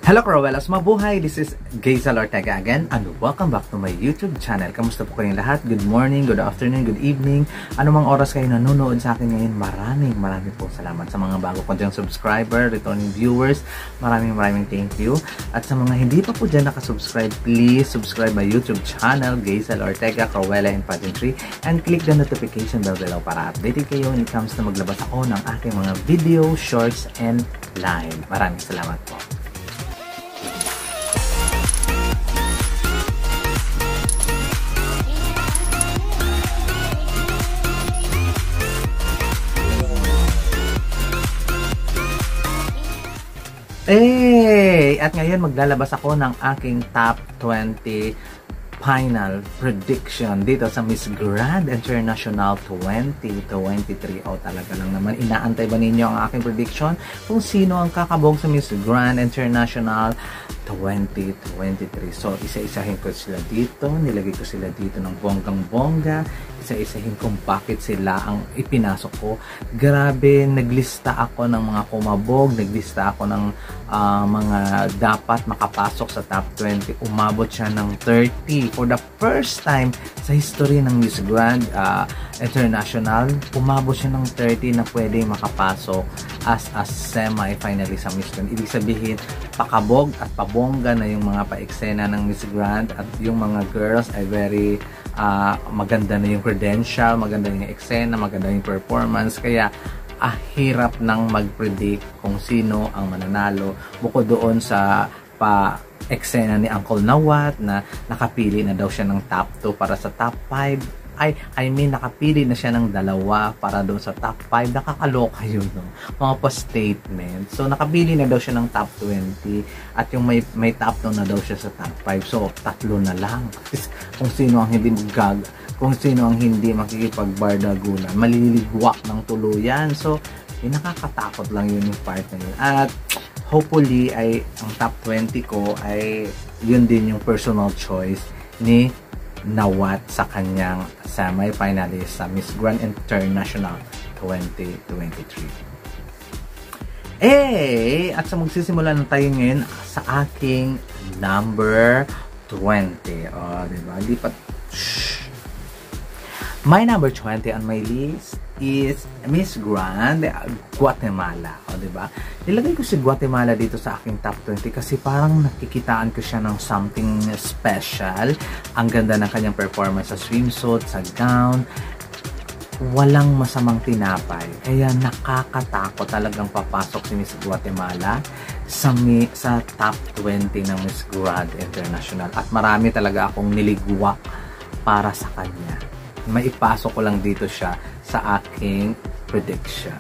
Hello Cruellas, mabuhay! This is Gazel Ortega again and welcome back to my YouTube channel. Kamusta po kayong lahat? Good morning, good afternoon, good evening. Anumang oras kayo nanonood sa akin ngayon, maraming po salamat. Sa mga bago ko dyan subscriber, returning viewers, maraming thank you. At sa mga hindi pa po dyan nakasubscribe, please subscribe my YouTube channel, Gazel Ortega, Cruella in Pageantry, and click the notification bell below para updated kayo when it comes na maglabas ako ng aking mga video, shorts, and live. Maraming salamat po. At ngayon maglalabas ako ng aking top 20 final prediction dito sa Miss Grand International 2023. Talaga lang naman, inaantay ba ninyo ang aking prediction kung sino ang kakabog sa Miss Grand International 2023. So, isa-isahin ko sila dito, nilagay ko sila dito ng bonggang-bongga, isa-isahin kung bakit sila ang ipinasok ko. Grabe, naglista ako ng mga kumabog, naglista ako ng mga dapat makapasok sa top 20. Umabot siya ng 30 for the first time sa history ng Miss Grand International. Umabot siya ng 30 na pwede makapasok as a semi-finalist sa Miss Grand. Ibig sabihin, pakabog at pabongga na yung mga pa-eksena ng Miss Grand at yung mga girls ay very maganda na yung credential, maganda na yung eksena, maganda yung performance. Kaya hirap nang mag-predict kung sino ang mananalo bukod doon sa pa-eksena ni Uncle Nawat na nakapili na daw siya ng top 2 para sa top 5. Nakapili na siya ng 2 para doon sa top 5. Nakakaloka yun, no? Mga pa-statement. So, nakapili na daw siya ng top 20 at yung may top 2 na daw siya sa top 5. So, 3 na lang. Kung sino ang hindi makikipagbardagulan, maliligwak ng tuluyan. So, nakakatakot lang yun yung part na yun. At hopefully, ang top 20 ko ay yun din yung personal choice ni Nawat sa kanyang semi-finalist sa Miss Grand International 2023. At sa magsisimula na tayo ngayon sa aking number 20. Diba? My number 20 on my list is Miss Grand Guatemala. Diba? Nilagay ko si Guatemala dito sa aking top 20 kasi parang nakikitaan ko siya ng something special. Ang ganda ng kanyang performance sa swimsuit, sa gown. Walang masamang tinapay. Kaya nakakatakot talagang papasok si Miss Guatemala sa top 20 ng Miss Grand International. At marami talaga akong niligwak para sa kanya. Maipasok ko lang dito siya sa aking prediction.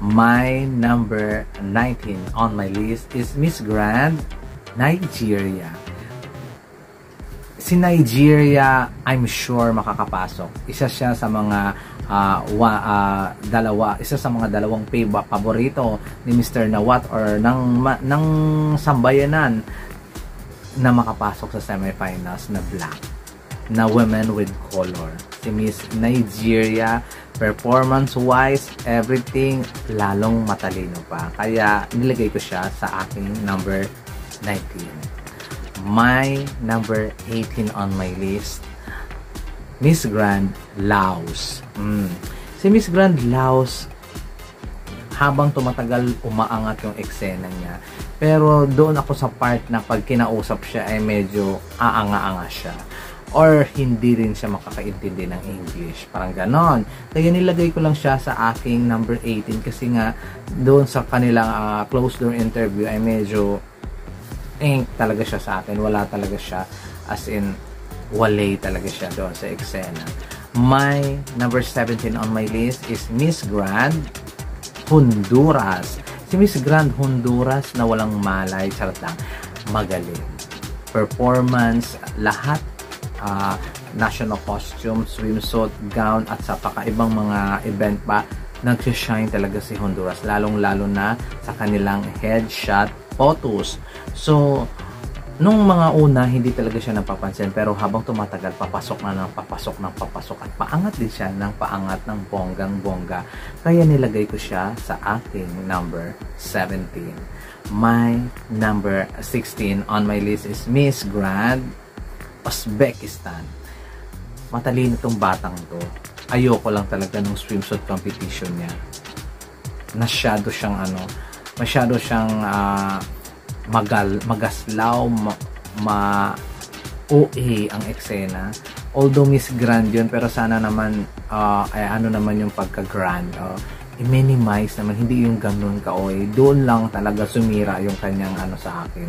My number 19 on my list is Miss Grand Nigeria. Si Nigeria, I'm sure makakapasok. Isa siya sa mga isa sa mga dalawang paborito ni Mr. Nawat or ng sambayanan na makapasok sa semifinals na black, na women with color. Si Miss Nigeria, performance-wise, everything, lalong matalino pa. Kaya, nilagay ko siya sa aking number 19. My number 18 on my list, Miss Grand Laos. Si Miss Grand Laos, habang tumatagal, umaangat yung eksena niya. Pero doon ako sa part na pag kinausap siya ay medyo aanga-anga siya. Or hindi rin siya makakaintindi ng English. Parang ganon. Kaya nilagay ko lang siya sa aking number 18 kasi nga doon sa kanilang closed door interview ay medyo talaga siya sa akin. Wala talaga siya. As in, wale talaga siya doon sa eksena. My number 17 on my list is Miss Grand Honduras. Si Miss Grand Honduras na walang malay, charot lang, magaling. Performance, lahat, national costume, swimsuit, gown, at sa pakaibang mga event pa, nag-shine talaga si Honduras, lalong-lalo na sa kanilang headshot photos. So, Nung mga una, hindi talaga siya napapansin, pero habang tumatagal, papasok na ng papasok ng papasok at paangat din siya ng paangat ng bonggang-bongga. Kaya nilagay ko siya sa aking number 17. My number 16 on my list is Miss Grand Uzbekistan. Matalino tong batang to. Ayoko lang talaga ng swimsuit competition niya. Masyado siyang magaslaw, OA ang eksena. Although Miss Grand yun, pero sana naman naman yung pagka-grand. I-minimize naman, hindi yung ganun ka-OA. Doon lang talaga sumira yung kanyang sa akin.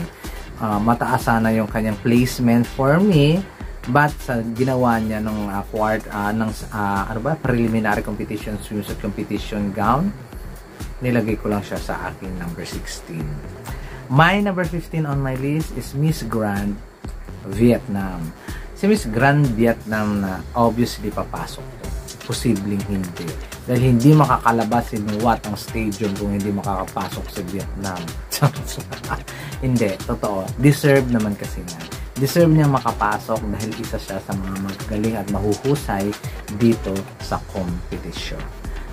Mataas sana yung kanyang placement for me, but sa ginawa niya nung preliminary competition, swimsuit competition gown, nilagay ko lang siya sa aking number 16. My number 15 on my list is Miss Grand Vietnam. Si Miss Grand Vietnam na obviously papasok to. Posibleng hindi. Dahil hindi makakalabas si Nuwat ang stadium kung hindi makakapasok si Vietnam. Hindi, totoo. Deserve naman kasi nga. Deserve niyang makapasok dahil isa siya sa mga magaling at mahuhusay dito sa competition.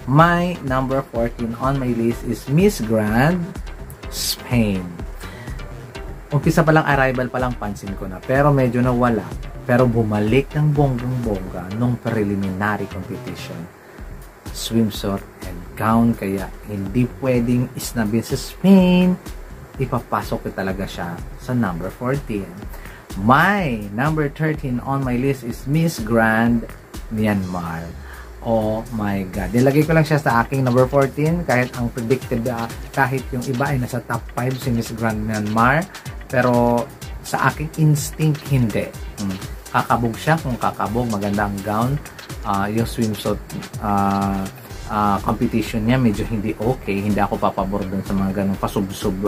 My number 14 on my list is Miss Grand Spain. Umpisa pa lang, arrival pa lang, pansin ko na. Pero medyo nawala. Pero bumalik ng bonggang-bongga nung preliminary competition. Swimsuit and gown. Kaya hindi pwedeng isnabin sa Spain. Ipapasok ko talaga siya sa number 14. My number 13 on my list is Miss Grand Myanmar. Oh my God. Nilagay ko lang siya sa aking number 14 kahit ang predicted, kahit yung iba ay nasa top 5 si Miss Grand Myanmar. Pero sa aking instinct, hindi. Kakabog siya. Kung kakabog, maganda ang gown. Yung swimsuit competition niya, medyo hindi okay. Hindi ako papabor dun sa mga ganong pasubsob,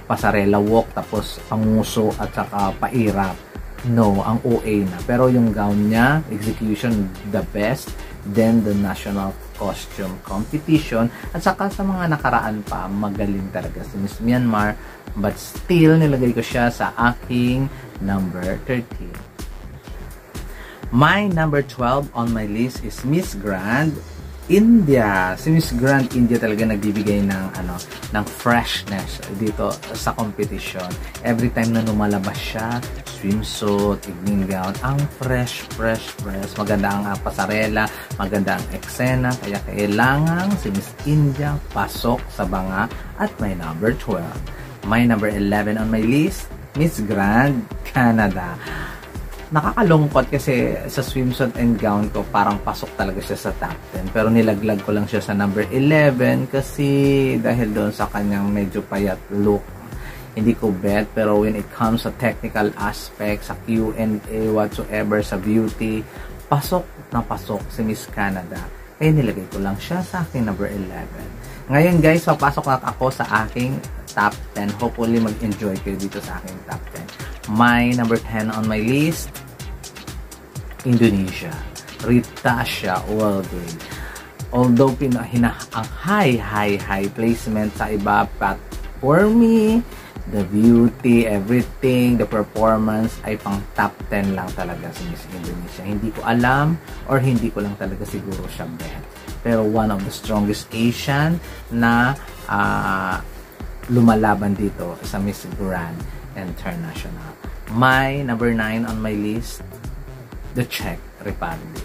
pasarela walk, tapos panguso at saka pairap. No, ang OA na. Pero yung gown niya, execution, the best. Then the national costume competition. At saka sa mga nakaraan pa, magaling talaga si Miss Myanmar. But still, nilagay ko siya sa aking number 13. My number 12 on my list is Miss Grand India. Si Miss Grand India talaga nagbibigay ng freshness dito sa competition. Every time na lumalabas siya, swimsuit, evening gown, ang fresh. Maganda ang pasarela, maganda ang eksena, kaya kailangan si Miss India pasok sa banga at my number 12. My number 11 on my list, Miss Grand Canada. Nakakalungkot kasi sa swimsuit and gown ko, parang pasok talaga siya sa top 10. Pero nilaglag ko lang siya sa number 11 kasi dahil doon sa kanyang medyo payat look, hindi ko bet. Pero when it comes sa technical aspect, sa Q&A, whatsoever, sa beauty, pasok na pasok si Miss Canada. Kaya nilagay ko lang siya sa aking number 11. Ngayon guys, papasok na ako sa aking top 10. Hopefully mag-enjoy kayo dito sa aking top 10. My number 10 on my list, Indonesia. Rita Asha Worldwide. Although ang high placement sa iba, but for me, the beauty, everything, the performance ay pang top 10 lang talaga si Miss Indonesia. Hindi ko alam or hindi ko lang talaga siguro siya bet. Pero one of the strongest Asian na lumalaban dito sa Miss Grand International. My number 9 on my list, the Czech Republic.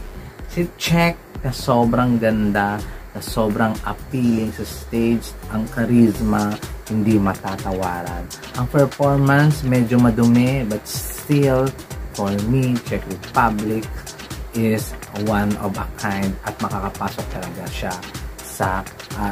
Si Czech na sobrang ganda, na sobrang appealing sa stage, ang charisma, hindi matatawaran. Ang performance, medyo madumi, but still, for me, Czech Republic is one of a kind at makakapasok talaga siya sa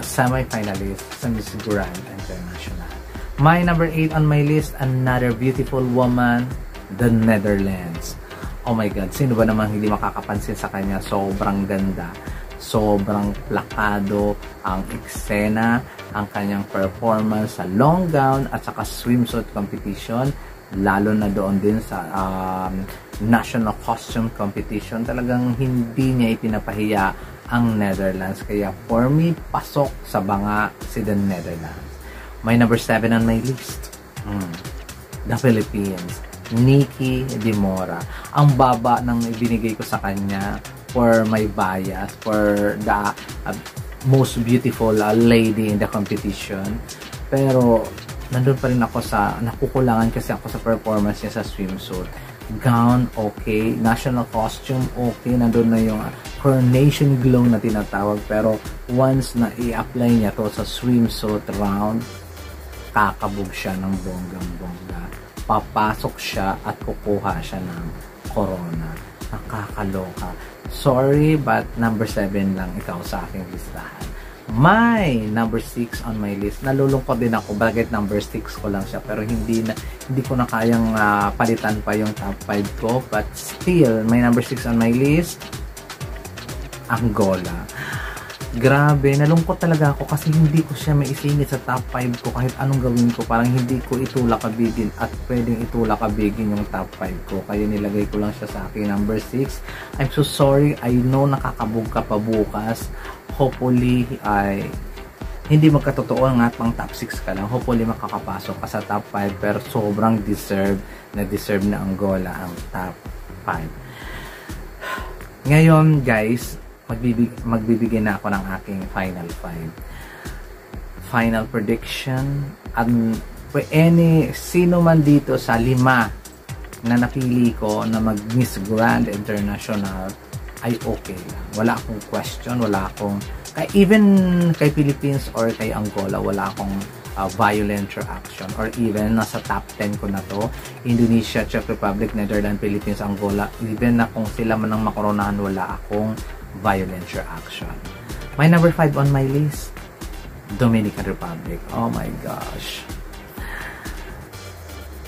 semi-finalist sa Miss Grand International. My number 8 on my list, another beautiful woman, the Netherlands. Oh my God, sino ba naman hindi makakapansin sa kanya? Sobrang ganda, sobrang plakado ang eksena, ang kanyang performance sa long gown at saka swimsuit competition, lalo na doon din sa national costume competition. Talagang hindi niya ipinapahiya ang Netherlands. Kaya for me, pasok sa banga si the Netherlands. My number 7 on my list, the Philippines, Nikki De Mora. Ang baba ng ibinigay ko sa kanya for my bias, for the most beautiful lady in the competition. Pero nandun pa rin ako sa, nakukulangan kasi ako sa performance niya sa swimsuit. Gown, okay. National costume, okay. Nandun na yung coronation glow na tinatawag. Pero once na i-apply niya to sa swimsuit round, kakabog siya ng bonggang-bongga. Papasok siya at kukuha siya ng corona. Nakakaloka. Sorry, but number 7 lang ikaw sa aking listahan. My number 6 on my list. Nalulungkot din ako. Bakit number 6 ko lang siya. Pero hindi ko na kayang palitan pa yung top 5 ko. But still, my number 6 on my list, Angola. Grabe, nalungkot talaga ako kasi hindi ko siya maisingit sa top 5 ko kahit anong gawin ko. Parang hindi ko itulak-abigin at pwedeng itulak-abigin yung top 5 ko. Kaya nilagay ko lang siya sa akin number 6. I'm so sorry. I know nakakabog ka pa bukas. Hopefully, ay hindi magkatotoo nga pang top 6 ka lang. Hopefully, makakapasok ka sa top 5. Pero sobrang deserve na Angola ang top 5. Ngayon, guys, magbibigay na ako ng aking final 5. Final prediction. Sino man dito sa 5 na napili ko na mag Miss Grand International ay okay lang. Wala akong question, wala akong even kay Philippines or kay Angola, wala akong violent reaction, or even nasa top 10 ko na to, Indonesia, Czech Republic, Netherlands, Philippines, Angola, even na kung sila man ang makoronahan, wala akong violent reaction. My number 5 on my list, Dominican Republic. Oh my gosh.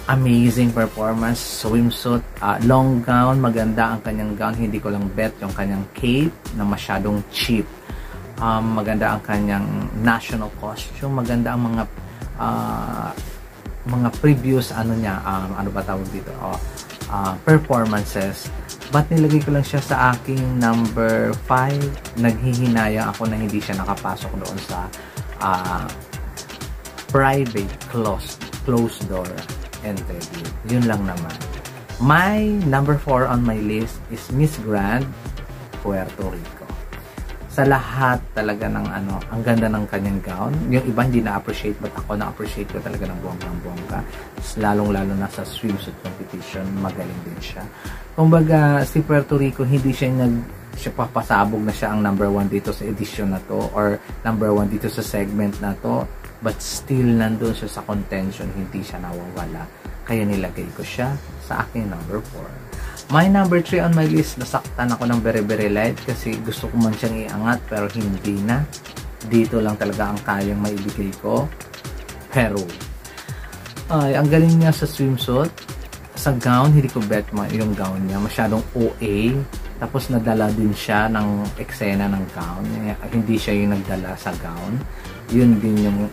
Amazing performance, swimsuit, long gown, maganda ang kanyang gown, hindi ko lang bet yung kanyang cape na masyadong cheap. Maganda ang kanyang national costume, maganda ang mga previous ano ba tawag dito, performances. But nilagay ko lang siya sa aking number 5. Naghihinayang ako na hindi siya nakapasok doon sa private closed door interview. Yun lang naman. My number 4 on my list is Miss Grand Puerto Rico. Sa lahat talaga ng ang ganda ng kanyang gown. Yung iba hindi na-appreciate, but ako na-appreciate ko talaga ng bonggang-bongga. Lalong-lalo na sa swimsuit competition, magaling din siya. Kumbaga, si Puerto Rico, hindi siya papasabog na siya ang number 1 dito sa edition na to, or number 1 dito sa segment na to, but still nandun siya sa contention, hindi siya nawawala. Kaya nilagay ko siya sa aking number 4. My number 3 on my list, nasaktan ako ng very light kasi gusto ko man siyang iangat pero hindi na. Dito lang talaga ang kayang maibigay ko. Peru. Ang galing niya sa swimsuit. Sa gown, hindi ko bet yung gown niya. Masyadong OA. Tapos nadala din siya ng eksena ng gown. Hindi siya yung nagdala sa gown. Yun din yung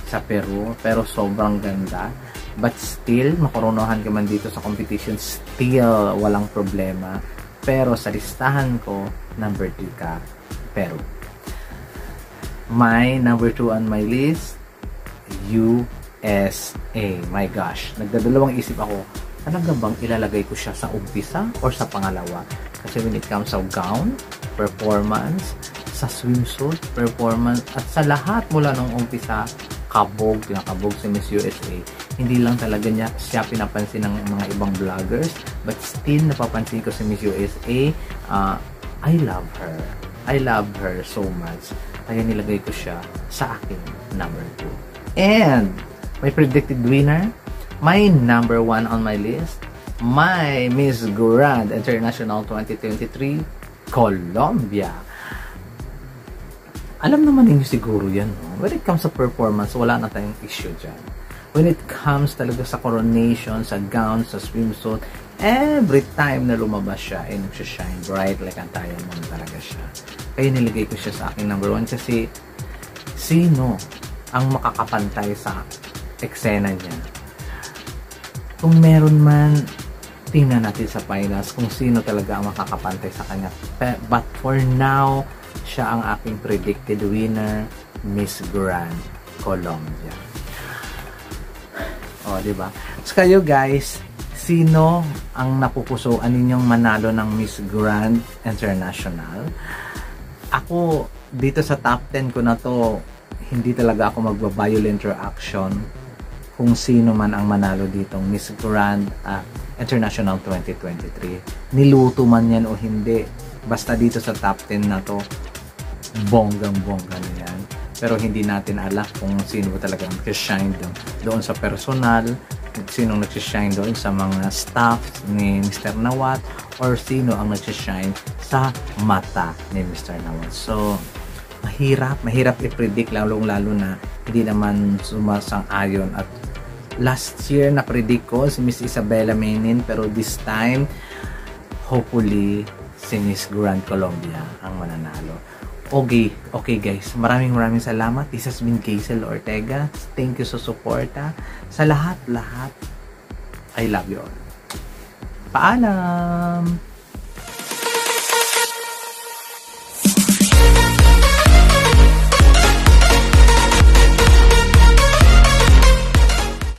sa Peru. Pero sobrang ganda. But still, makoronohan ka man dito sa competition, still walang problema. Pero sa listahan ko, number 2 ka, Peru. My number 2 on my list, USA. My gosh, nagdadalawang isip ako, talaga bang ilalagay ko siya sa umpisa or sa pangalawa? Kasi when it comes sa gown, performance, sa swimsuit, performance, at sa lahat mula nung umpisa, pinakabog si Miss USA. Hindi lang talaga siya pinapansin ng mga ibang vloggers, but still napapansin ko si Miss USA. I love her. I love her so much. Kaya nilagay ko siya sa aking number 2. And my predicted winner, my number 1 on my list, my Miss Grand International 2023, Colombia. Alam naman ninyo siguro yan, no? When it comes sa performance, wala na tayong issue dyan. When it comes talaga sa coronation, sa gown, sa swimsuit, every time na lumabas siya, ay nagsashine bright like ang diamond talaga siya. Kaya nilagay ko siya sa aking number 1 kasi sino ang makakapantay sa eksena niya? Kung meron man, tingnan natin sa finals kung sino talaga ang makakapantay sa kanya. But for now, siya ang aking predicted winner, Miss Grand Colombia. O, di ba? So, kayo guys, sino ang napupusuan ninyong manalo ng Miss Grand International? Ako, dito sa top 10 ko na to, hindi talaga ako magba-violent reaction kung sino man ang manalo ditong Miss Grand International 2023. Niluto man yan o hindi. Basta dito sa top 10 na to, bonggang-bongga na yan. Pero hindi natin alam kung sino talaga ang nag-shine doon sa personal, sino nag-shine doon sa mga staff ni Mr. Nawat, or sino ang nag-shine sa mata ni Mr. Nawat. So, mahirap i-predict, lalong-lalo na hindi naman sumasang-ayon. At last year na-predict ko si Miss Isabella Menin, pero this time, hopefully, si Miss Grand Colombia ang mananalo. Okay guys, maraming salamat. This has been Kazel Ortega. Thank you sa suporta. Sa lahat, I love you all. Paalam!